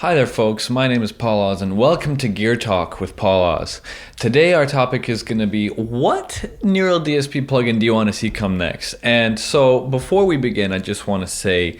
Hi there folks, my name is Paul Ozz and welcome to GearTalk with Paul Ozz. Today our topic is going to be what Neural DSP plugin do you want to see come next? And so before we begin, I just want to say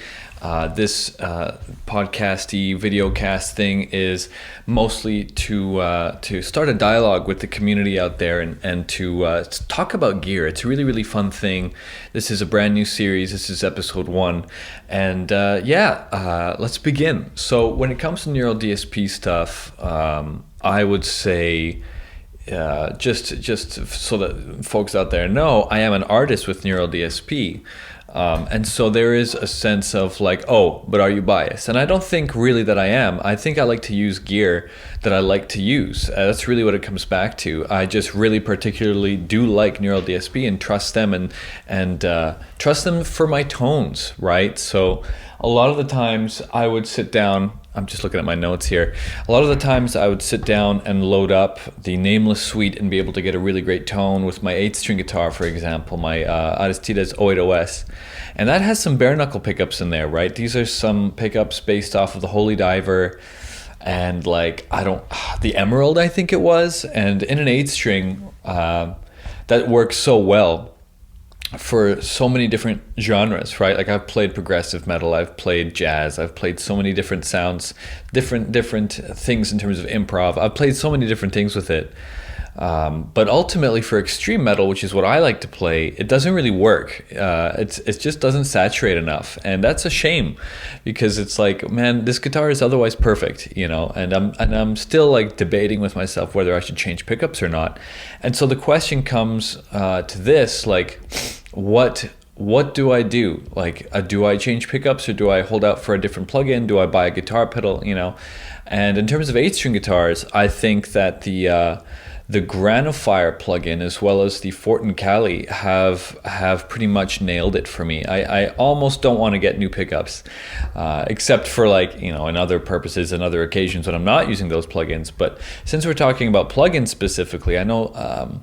this podcasty videocast thing is mostly to start a dialogue with the community out there and to talk about gear. It's a really fun thing. This is a brand new series. This is episode 1, and let's begin. So when it comes to Neural DSP stuff, I would say just so that folks out there know, I am an artist with Neural DSP. And so there is a sense of like, oh, but are you biased? And I don't think really that I am. I think I like to use gear that I like to use. That's really what it comes back to. I just really particularly do like Neural DSP and trust them and trust them for my tones, right? So a lot of the times I would sit down, I'm just looking at my notes here. A lot of the times I would sit down and load up the Nameless suite and be able to get a really great tone with my 8-string guitar, for example, my Aristides 08OS. And that has some bare knuckle pickups in there, right? These are some pickups based off of the Holy Diver and the Emerald, I think it was. And in an 8-string, that works so well for so many different genres, right? Like I've played progressive metal, I've played jazz, I've played so many different sounds, different things in terms of improv. I've played so many different things with it. But ultimately for extreme metal, which is what I like to play, it doesn't really work. It just doesn't saturate enough. And that's a shame because it's like, man, this guitar is otherwise perfect, you know, and I'm still like debating with myself whether I should change pickups or not. And so the question comes to this, like, what do I do? Like, do I change pickups or do I hold out for a different plugin? Do I buy a guitar pedal, you know? And in terms of 8-string guitars, I think that the Granifier plugin as well as the Fortin Cali have pretty much nailed it for me. I almost don't want to get new pickups, except for like, you know, in other purposes and other occasions when I'm not using those plugins. But since we're talking about plugins specifically, I know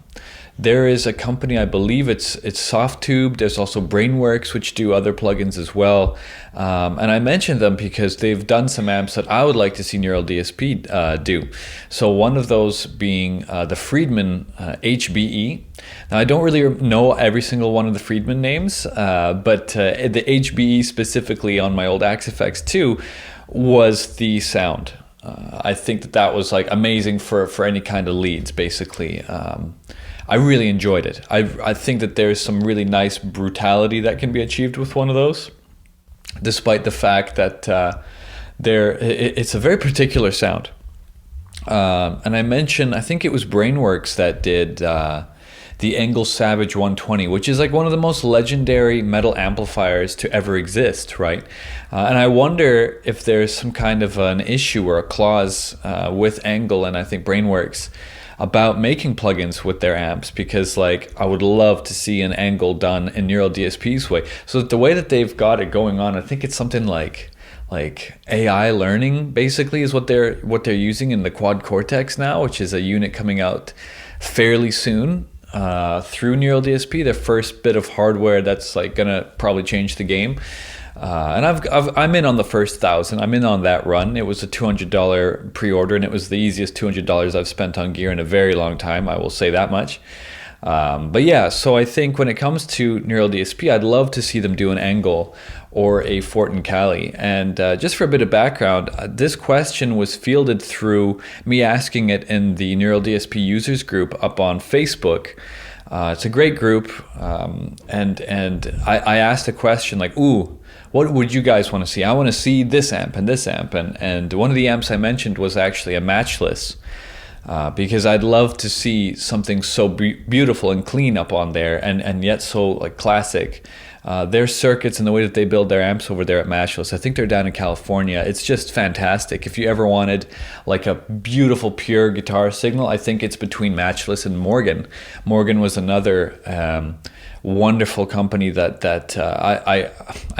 there is a company, I believe it's Softtube. There's also Brainworks, which do other plugins as well. And I mentioned them because they've done some amps that I would like to see Neural DSP do. So one of those being the Friedman HBE. Now I don't really know every single one of the Friedman names, but the HBE specifically on my old Axe FX 2 was the sound. I think that was like amazing for any kind of leads, basically. I really enjoyed it. I think that there's some really nice brutality that can be achieved with one of those, despite the fact that it's a very particular sound. And I mentioned, I think it was Brainworks that did the Engel Savage 120, which is like one of the most legendary metal amplifiers to ever exist, right? And I wonder if there's some kind of an issue or a clause with Engel and I think Brainworks about making plugins with their amps, because like I would love to see an Engel done in Neural DSP's way. So the way that they've got it going on, I think it's something like AI learning basically is what they're using in the Quad Cortex now, which is a unit coming out fairly soon through Neural DSP, their first bit of hardware that's like gonna probably change the game. And I'm in on the first 1,000. I'm in on that run. It was a $200 pre-order, and it was the easiest $200 I've spent on gear in a very long time. I will say that much. But yeah, so I think when it comes to Neural DSP, I'd love to see them do an Engel or a Fortin Cali. And just for a bit of background, this question was fielded through me asking it in the Neural DSP users group up on Facebook. It's a great group, and I asked a question like, ooh, what would you guys want to see? I want to see this amp and this amp. And one of the amps I mentioned was actually a Matchless, because I'd love to see something so beautiful and clean up on there and yet so like classic. Their circuits and the way that they build their amps over there at Matchless, I think they're down in California. It's just fantastic. If you ever wanted like a beautiful pure guitar signal, I think it's between Matchless and Morgan. Morgan was another wonderful company that I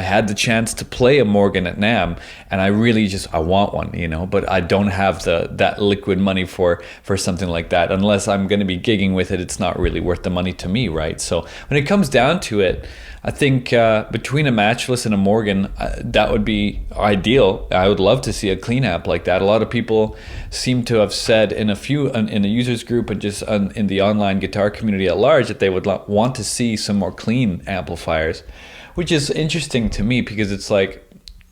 had the chance to play a Morgan at NAMM, and I really I want one, you know, but I don't have that liquid money for something like that. Unless I'm going to be gigging with it, it's not really worth the money to me, right? So when it comes down to it, I think between a matchless and a Morgan, that would be ideal. I would love to see a clean amp like that. A lot of people seem to have said in the users group and just in the online guitar community at large that they would want to see some more clean amplifiers, which is interesting to me because it's like,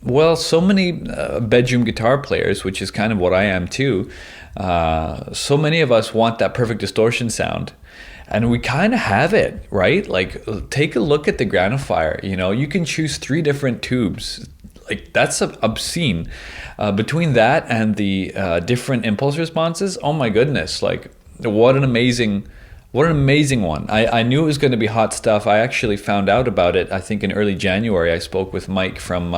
well, so many bedroom guitar players, which is kind of what I am too, so many of us want that perfect distortion sound. And we kind of have it, right? Like, take a look at the Granifier. You know, you can choose 3 different tubes. Like, that's obscene. Between that and the different impulse responses, oh my goodness! Like, what an amazing one. I knew it was going to be hot stuff. I actually found out about it, I think, in early January. I spoke with Mike from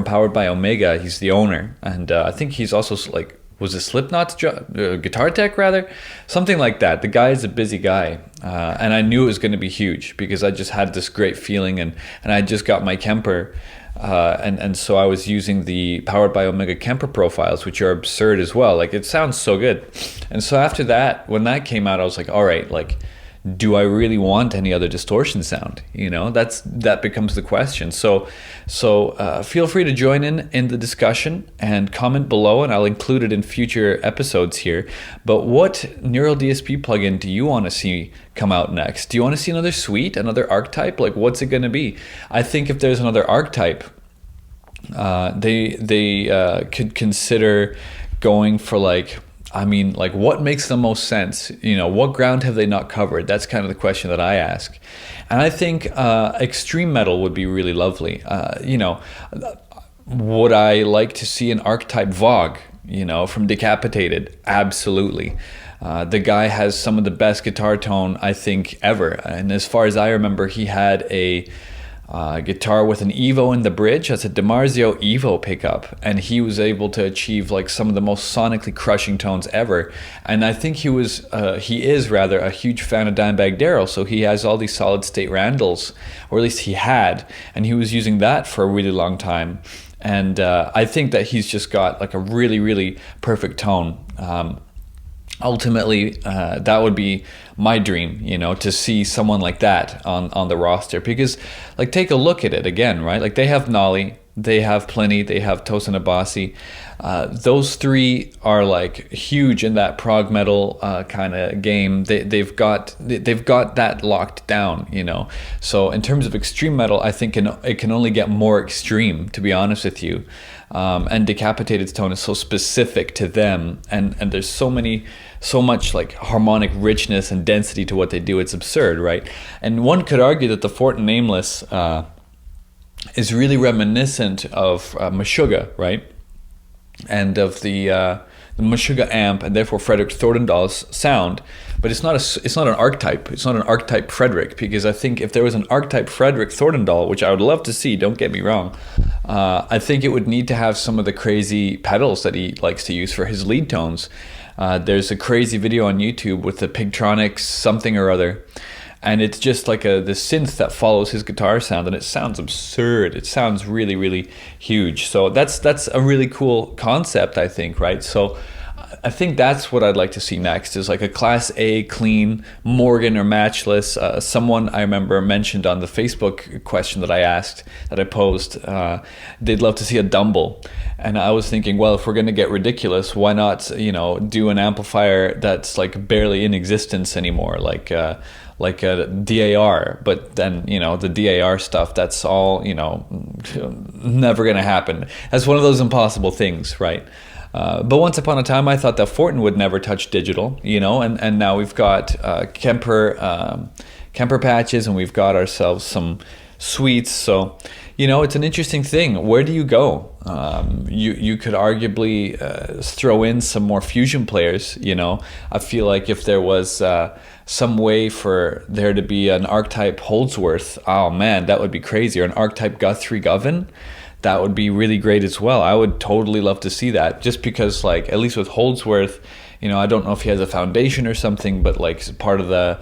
Powered by Omega. He's the owner, and I think he's also like, was it Slipknot's guitar tech rather? Something like that. The guy is a busy guy. And I knew it was going to be huge because I just had this great feeling, and I just got my Kemper. And so I was using the Powered by Omega Kemper profiles, which are absurd as well. Like, it sounds so good. And so after that, when that came out, I was like, all right, like, do I really want any other distortion sound? You know, that becomes the question. So feel free to join in the discussion and comment below, and I'll include it in future episodes here. But what Neural DSP plugin do you want to see come out next? Do you want to see another suite, another archetype? Like, what's it going to be? I think if there's another archetype, they could consider going for like, I mean, like, what makes the most sense? You know, what ground have they not covered? That's kind of the question that I ask. And I think extreme metal would be really lovely. You know, would I like to see an archetype Vogue, you know, from Decapitated? Absolutely. The guy has some of the best guitar tone, I think, ever. And as far as I remember, he had a guitar with an Evo in the bridge. That's a DiMarzio Evo pickup, and he was able to achieve like some of the most sonically crushing tones ever. And I think he is rather a huge fan of Dimebag Darrell, so he has all these solid state Randalls, or at least he had, and he was using that for a really long time. And I think that he's just got like a really, really perfect tone. Ultimately, that would be my dream, you know, to see someone like that on the roster. Because, like, take a look at it again, right? Like, they have Nolly, they have Pliny, they have Tosin Abasi. Those 3 are like huge in that prog metal kind of game. They've got that locked down, you know. So in terms of extreme metal, I think it can only get more extreme, to be honest with you. And Decapitated's tone is so specific to them, and there's so much like harmonic richness and density to what they do. It's absurd, right? And one could argue that the Fortin Nameless is really reminiscent of Meshuggah, right? And of the Meshuggah amp, and therefore Frederick Thorndahl's sound. But it's not an archetype. It's not an archetype Frederick, because I think if there was an archetype Frederick Thorndahl, which I would love to see, don't get me wrong, I think it would need to have some of the crazy pedals that he likes to use for his lead tones. There's a crazy video on YouTube with the Pigtronics something or other, and it's just like the synth that follows his guitar sound, and it sounds absurd. It sounds really, really huge. So that's a really cool concept, I think, right? So I think that's what I'd like to see next, is like a Class A clean Morgan or Matchless. Someone I remember mentioned on the Facebook question that I posed, they'd love to see a Dumble. And I was thinking, well, if we're going to get ridiculous, why not, you know, do an amplifier that's like barely in existence anymore, like a DAR. But then, you know, the DAR stuff, that's all, you know, never going to happen. That's one of those impossible things, right? But once upon a time, I thought that Fortin would never touch digital, you know, and now we've got Kemper patches, and we've got ourselves some suites. So, you know, it's an interesting thing. Where do you go? You could arguably throw in some more fusion players, you know. I feel like if there was some way for there to be an archetype Holdsworth, oh man, that would be crazy. Or an archetype Guthrie Govan, that would be really great as well. I would totally love to see that, just because, like, at least with Holdsworth, I don't know if he has a foundation or something, but like part of the,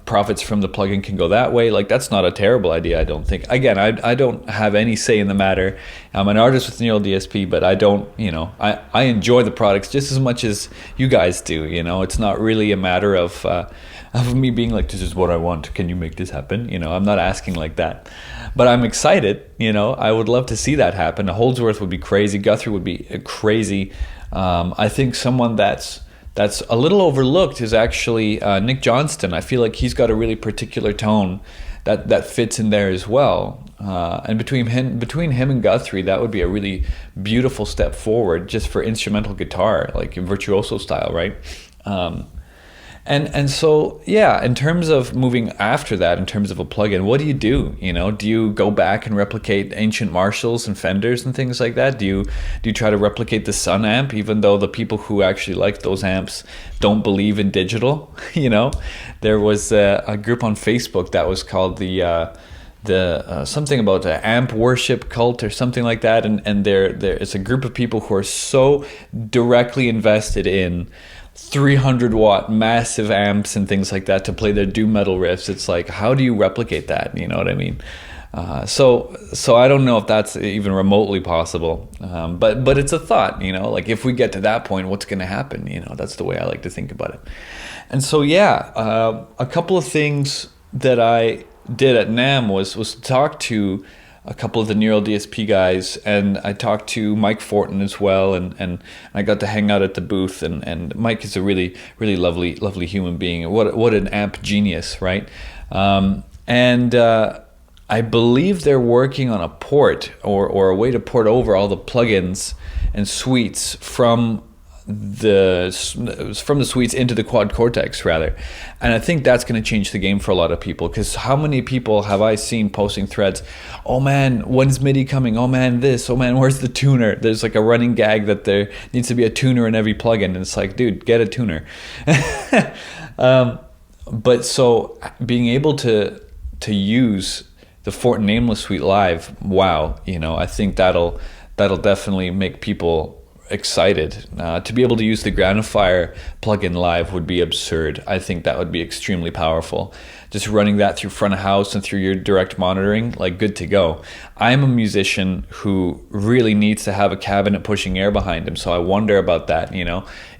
profits from the plugin can go that way. Like, that's not a terrible idea, I don't think. Again, I don't have any say in the matter. I'm an artist with Neural DSP, but I don't, I enjoy the products just as much as you guys do. It's not really a matter of me being like, this is what I want, can you make this happen? I'm not asking like that, but I'm excited. I would love to see that happen. A Holdsworth would be crazy. Guthrie would be crazy. I think someone that's a little overlooked is actually Nick Johnston. I feel like he's got a really particular tone that fits in there as well. And between him and Guthrie, that would be a really beautiful step forward just for instrumental guitar, like in virtuoso style, right? And so, yeah, in terms of moving after that, in terms of a plugin, what do you do? Do you go back and replicate ancient Marshalls and Fenders and things like that? Do you try to replicate the Sun amp, even though the people who actually like those amps don't believe in digital? There was a group on Facebook that was called the something about the amp worship cult or something like that, and there is a group of people who are so directly invested in 300 watt massive amps and things like that to play their doom metal riffs. It's like, how do you replicate that? You know what I mean? So I don't know if that's even remotely possible, but it's a thought. Like, if we get to that point, what's going to happen? That's the way I like to think about it. And so, yeah, a couple of things that I did at NAMM was to talk to a couple of the Neural DSP guys, and I talked to Mike Fortin as well, and I got to hang out at the booth, and Mike is a really, really lovely human being. What an amp genius, right? I believe they're working on a port or a way to port over all the plugins and suites from the suites into the Quad Cortex rather, and I think that's going to change the game for a lot of people, because how many people have I seen posting threads, oh man, when's MIDI coming, oh man this, oh man where's the tuner? There's like a running gag that there needs to be a tuner in every plugin, and it's like, dude, get a tuner. But so being able to use the Fortin Nameless suite live, wow, I think that'll definitely make people excited. To be able to use the Groundifier plugin live would be absurd. I think that would be extremely powerful. Just running that through front of house and through your direct monitoring, like, good to go. I'm a musician who really needs to have a cabinet pushing air behind him, so I wonder about that.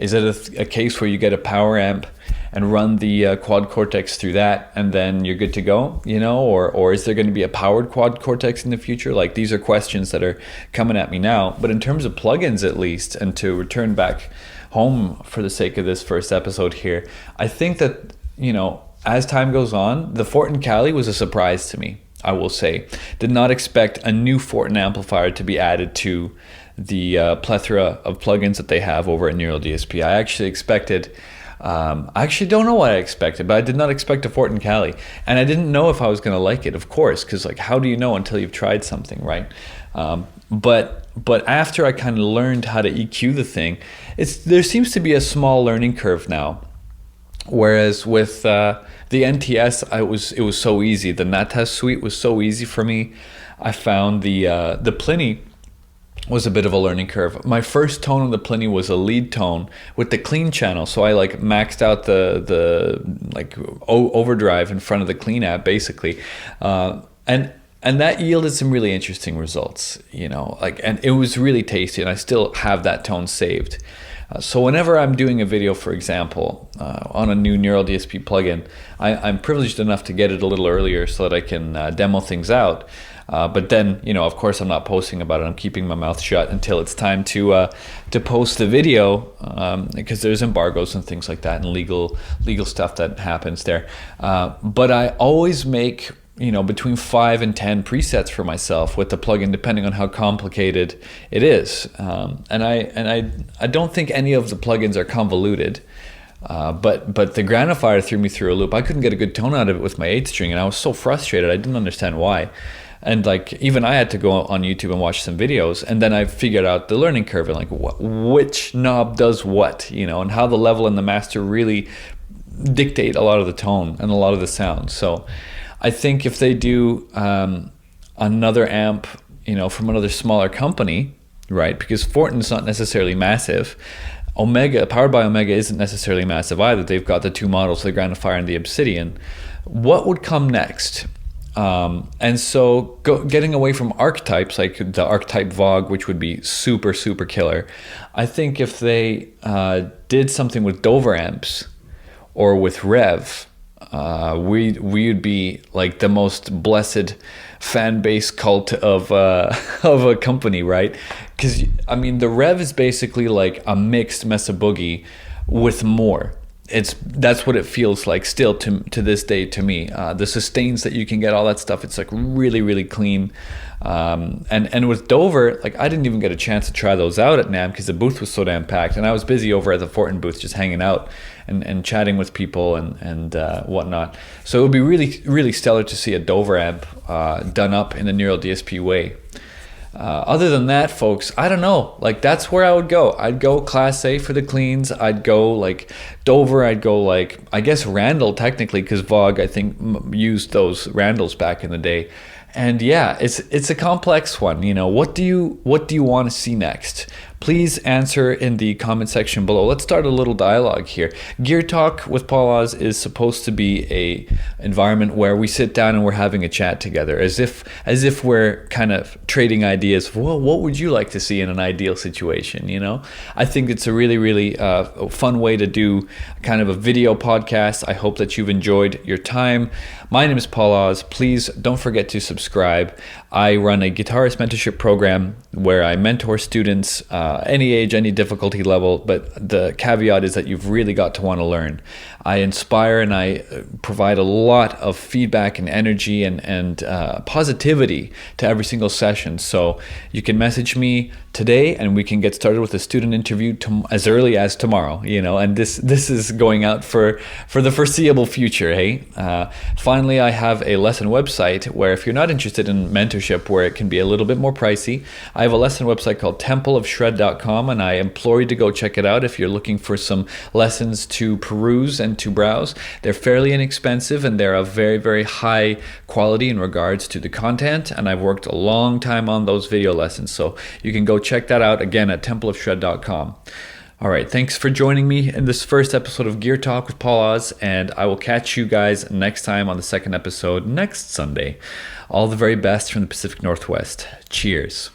Is it a case where you get a power amp and run the Quad Cortex through that, and then you're good to go, or is there going to be a powered Quad Cortex in the future? Like, these are questions that are coming at me now. But in terms of plugins, at least, and to return back home for the sake of this first episode here, I think that, as time goes on, the Fortin Cali was a surprise to me, I will say. Did not expect a new Fortin amplifier to be added to the plethora of plugins that they have over at Neural DSP. I actually expected, I actually don't know what I expected, but I did not expect a Fortin Cali. And I didn't know if I was going to like it, of course, because, like, how do you know until you've tried something, right? But after I kind of learned how to EQ the thing, there seems to be a small learning curve now. Whereas with the NTS, it was so easy. The Natas suite was so easy for me. I found the Pliny was a bit of a learning curve. My first tone on the Pliny was a lead tone with the clean channel, so I like maxed out the overdrive in front of the clean app basically, and that yielded some really interesting results, and it was really tasty, and I still have that tone saved. So whenever I'm doing a video, for example, on a new Neural DSP plugin, I'm privileged enough to get it a little earlier so that I can demo things out. But then, of course, I'm not posting about it. I'm keeping my mouth shut until it's time to post the video, because there's embargoes and things like that, and legal stuff that happens there. But I always make between 5 and 10 presets for myself with the plugin, depending on how complicated it is. And I don't think any of the plugins are convoluted. But the Groundifier threw me through a loop. I couldn't get a good tone out of it with my 8 string, and I was so frustrated. I didn't understand why. And like, even I had to go on YouTube and watch some videos, and then I figured out the learning curve and like which knob does what, and how the level and the master really dictate a lot of the tone and a lot of the sound. So I think if they do another amp, from another smaller company, right? Because Fortin's not necessarily massive. Omega, powered by Omega, isn't necessarily massive either. They've got the two models, the Granifier and the Obsidian. What would come next? And so getting away from archetypes like the archetype Vogue, which would be super, super killer. I think if they did something with Dover amps or with Rev, we would be like the most blessed fan base cult of a company, right? Because I mean, the Rev is basically like a mixed Mesa Boogie with more. That's what it feels like still to this day to me. The sustains that you can get, all that stuff, it's like really, really clean. And with Dover, like I didn't even get a chance to try those out at NAMM because the booth was so damn packed, and I was busy over at the Fortin booth just hanging out and chatting with people and whatnot. So it would be really, really stellar to see a Dover amp done up in the Neural DSP way. Other than that, folks, I don't know. Like, that's where I would go. I'd go Class A for the cleans. I'd go like Dover. I'd go like, I guess Randall technically, because Vogue I think used those Randalls back in the day. And yeah, it's a complex one. You know, what do you want to see next? Please answer in the comment section below. Let's start a little dialogue here. Gear Talk with Paul Ozz is supposed to be a environment where we sit down and we're having a chat together, as if we're kind of trading ideas. Well, what would you like to see in an ideal situation? You know, I think it's a really, really fun way to do kind of a video podcast. I hope that you've enjoyed your time. My name is Paul Ozz. Please don't forget to subscribe. I run a guitarist mentorship program where I mentor students, any age, any difficulty level, but the caveat is that you've really got to want to learn. I inspire and I provide a lot of feedback and energy and positivity to every single session. So you can message me today and we can get started with a student interview as early as tomorrow, you know, and this is going out for the foreseeable future, hey? Finally, I have a lesson website where if you're not interested in mentorship, where it can be a little bit more pricey, I have a lesson website called templeofshred.com, and I implore you to go check it out if you're looking for some lessons to peruse and to browse. They're fairly inexpensive and they're of very, very high quality in regards to the content, and I've worked a long time on those video lessons, so you can go check that out again at templeofshred.com. All right, thanks for joining me in this first episode of Gear Talk with Paul Ozz, and I will catch you guys next time on the second episode next Sunday. All the very best from the Pacific Northwest. Cheers.